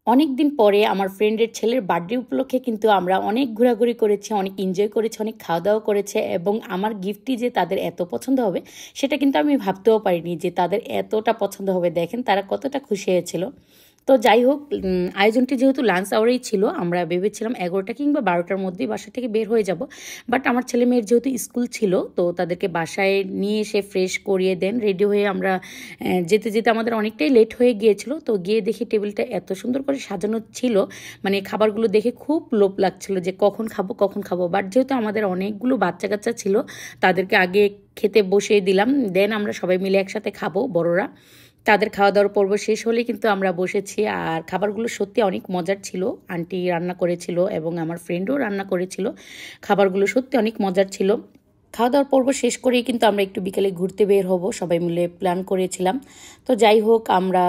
অনেক দিন পরে আমার ফ্রেন্ডের ছেলের বার্থডে উপলক্ষে কিন্তু আমরা অনেক ঘোরাঘুরি করেছি, অনেক এনজয় করেছি, অনেক খাওয়া দাওয়া করেছে এবং আমার গিফটটি যে তাদের এত পছন্দ হবে সেটা কিন্তু আমি ভাবতেও পারিনি যে তাদের এতটা পছন্দ হবে। দেখেন তারা কতটা খুশি হয়েছিল। তো যাই হোক, আয়োজনটি যেহেতু লাঞ্চ আওয়ারেই ছিল, আমরা ভেবেছিলাম 11টা কিংবা 12টার মধ্যেই বাসা থেকে বের হয়ে যাব। বাট আমার ছেলে মেয়ের যেহেতু স্কুল ছিল, তো তাদেরকে বাসায় নিয়ে এসে ফ্রেশ করিয়ে দেন, রেডি হয়ে আমরা যেতে যেতে আমাদের অনেকটাই লেট হয়ে গিয়েছিল। তো গিয়ে দেখি টেবিলটা এত সুন্দর করে সাজানো ছিল, মানে খাবারগুলো দেখে খুব লোভ লাগছিল যে কখন খাবো কখন খাবো। বাট যেহেতু আমাদের অনেকগুলো বাচ্চা কাচ্চা ছিল, তাদেরকে আগে খেতে বসিয়ে দিলাম, দেন আমরা সবাই মিলে একসাথে খাবো বড়রা। তাদের খাওয়া দাওয়ার পর্ব শেষ হলেই কিন্তু আমরা বসেছি। আর খাবারগুলো সত্যি অনেক মজার ছিল, আন্টি রান্না করেছিল এবং আমার ফ্রেন্ডও রান্না করেছিল। খাবারগুলো সত্যি অনেক মজার ছিল। খাওয়া দাওয়ার পর্ব শেষ করেই কিন্তু আমরা একটু বিকেলে ঘুরতে বের হব, সবাই মিলে প্ল্যান করেছিলাম। তো যাই হোক, আমরা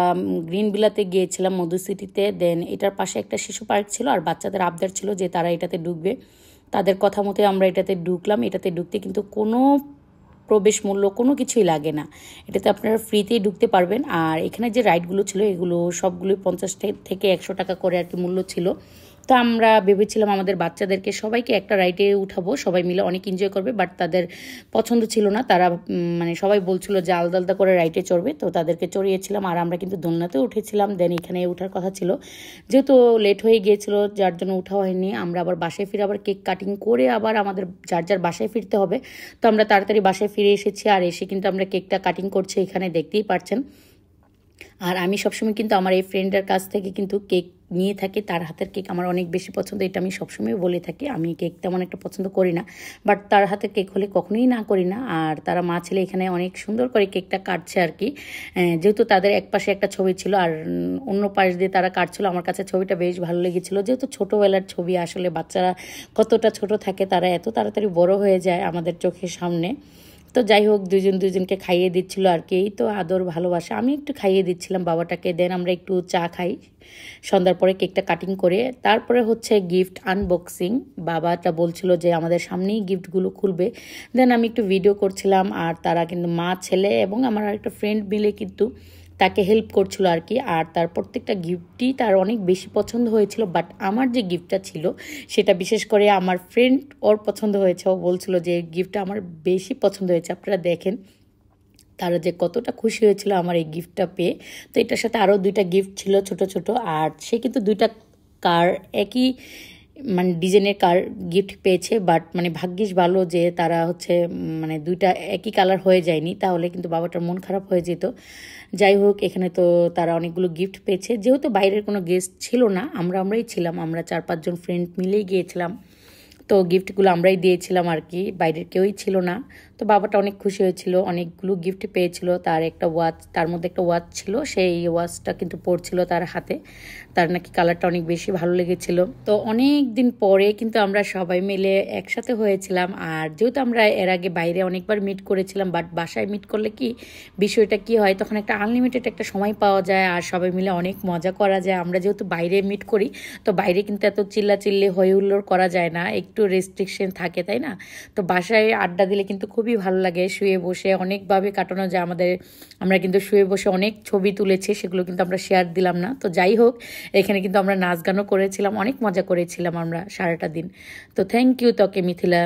গ্রিন বিলাতে গিয়েছিলাম, মধু সিটিতে। দেন এটার পাশে একটা শিশু পার্ক ছিল আর বাচ্চাদের আবদার ছিল যে তারা এটাতে ঢুকবে। তাদের কথা মতো আমরা এটাতে ঢুকলাম। এটাতে ঢুকতে কিন্তু কোনো প্রবেশ মূল্য কোনো কিছুই লাগে না, এটাতে আপনারা ফ্রিতেই ঢুকতে পারবেন। আর এখানে যে রাইডগুলো ছিল এগুলো সবগুলোই 50 থেকে 100 টাকা করে আর কি মূল্য ছিল। তো আমরা ভেবেছিলাম আমাদের বাচ্চাদেরকে সবাইকে একটা রাইডে উঠাবো, সবাই মিলে অনেক এনজয় করবে। বাট তাদের পছন্দ ছিল না, তারা মানে সবাই বলছিল যে আলাদা আলাদা করে রাইডে চড়বে। তো তাদেরকে চড়িয়েছিলাম আর আমরা কিন্তু দোলনাতেও উঠেছিলাম। দেন এখানে ওঠার কথা ছিল, যেহেতু লেট হয়ে গিয়েছিল যার জন্য উঠা হয়নি। আমরা আবার বাসায় ফিরে আবার কেক কাটিং করে আবার আমাদের যার যার বাসায় ফিরতে হবে। তো আমরা তাড়াতাড়ি বাসায় ফিরে এসেছি আর এসে কিন্তু আমরা কেকটা কাটিং করছি, এখানে দেখতেই পাচ্ছেন। আর আমি সবসময় কিন্তু আমার এই ফ্রেন্ডের কাছ থেকে কিন্তু কেক নিয়ে থাকি, তার হাতের কেক আমার অনেক বেশি পছন্দ, এটা আমি সবসময় বলে থাকি। আমি কেক তেমন একটা পছন্দ করি না, বাট তার হাতের কেক হলে কখনোই না করি না। আর তারা মা ছেলে এখানে অনেক সুন্দর করে কেকটা কাটছে আর কি। যেহেতু তাদের এক পাশে একটা ছবি ছিল আর অন্য পাশ দিয়ে তারা কাটছিল, আমার কাছে ছবিটা বেশ ভালো লেগেছিলো। যেহেতু ছোটোবেলার ছবি, আসলে বাচ্চারা কতটা ছোট থাকে, তারা এত তাড়াতাড়ি বড় হয়ে যায় আমাদের চোখের সামনে। তো যাই হোক, দুজন দুজনকে খাইয়ে দিচ্ছিল আর কি, এই তো আদর ভালোবাসা। আমি একটু খাইয়ে দিচ্ছিলাম বাবাটাকে, দেন আমরা একটু চা খাই সন্ধ্যার পরে কেকটা কাটিং করে। তারপরে হচ্ছে গিফট আনবক্সিং, বাবাটা বলছিল যে আমাদের সামনেই গিফটগুলো খুলবে। দেন আমি একটু ভিডিও করছিলাম আর তারা কিন্তু মা ছেলে এবং আমার আরেকটা ফ্রেন্ড মিলে কিন্তু তাকে হেল্প করছিল আর কি। আর তার প্রত্যেকটা গিফটই তার অনেক বেশি পছন্দ হয়েছিল। বাট আমার যে গিফটটা ছিল সেটা বিশেষ করে আমার ফ্রেন্ড ওর পছন্দ হয়েছে, ও বলছিল যে গিফটটা আমার বেশি পছন্দ হয়েছে। আপনারা দেখেন তারা যে কতটা খুশি হয়েছিল আমার এই গিফটটা পেয়ে। তো এটার সাথে আরও 2টা গিফট ছিল ছোট ছোট। আর সে কিন্তু 2টা কার একই মানে ডিজাইনের কার গিফট পেয়েছে। বাট মানে ভাগ্যিস ভালো যে তারা হচ্ছে মানে 2টা একই কালার হয়ে যায়নি, তাহলে কিন্তু বাবাটার মন খারাপ হয়ে যেত। যাই হোক, এখানে তো তারা অনেকগুলো গিফট পেয়েছে। যেহেতু বাইরের কোনো গেস্ট ছিল না, আমরাই ছিলাম, আমরা 4-5 জন ফ্রেন্ড মিলেই গিয়েছিলাম। তো গিফটগুলো আমরাই দিয়েছিলাম আর কি, বাইরের কেউই ছিল না। তো বাবাটা অনেক খুশি হয়েছিল, অনেকগুলো গিফট পেয়েছিল। তার একটা ওয়াচ, তার মধ্যে একটা ওয়াচ ছিল, সেই ওয়াচটা কিন্তু পড়ছিল তার হাতে, তার নাকি কালারটা অনেক বেশি ভালো লেগেছিল। তো অনেক দিন পরে কিন্তু আমরা সবাই মিলে একসাথে হয়েছিলাম। আর যেহেতু আমরা এর আগে বাইরে অনেকবার মিট করেছিলাম, বাট বাসায় মিট করলে কি বিষয়টা কি হয়, তখন একটা আনলিমিটেড একটা সময় পাওয়া যায় আর সবাই মিলে অনেক মজা করা যায়। আমরা যেহেতু বাইরে মিট করি, তো বাইরে কিন্তু এত চিল্লাচিল্লি হই হুল্লোড় করা যায় না, একটু রেস্ট্রিকশন থাকে, তাই না? তো বাসায় আড্ডা দিলে কিন্তু খুবই ভালো লাগে, শুয়ে বসে অনেকভাবে কাটানো যায় আমাদের। আমরা কিন্তু শুয়ে বসে অনেক ছবি তুলেছি, সেগুলো কিন্তু আমরা শেয়ার দিলাম না। তো যাই হোক, এখানে কিন্তু আমরা নাচ গানও করেছিলাম, অনেক মজা করেছিলাম আমরা সারাটা দিন। তো থ্যাংক ইউ তোকে মিথিলা।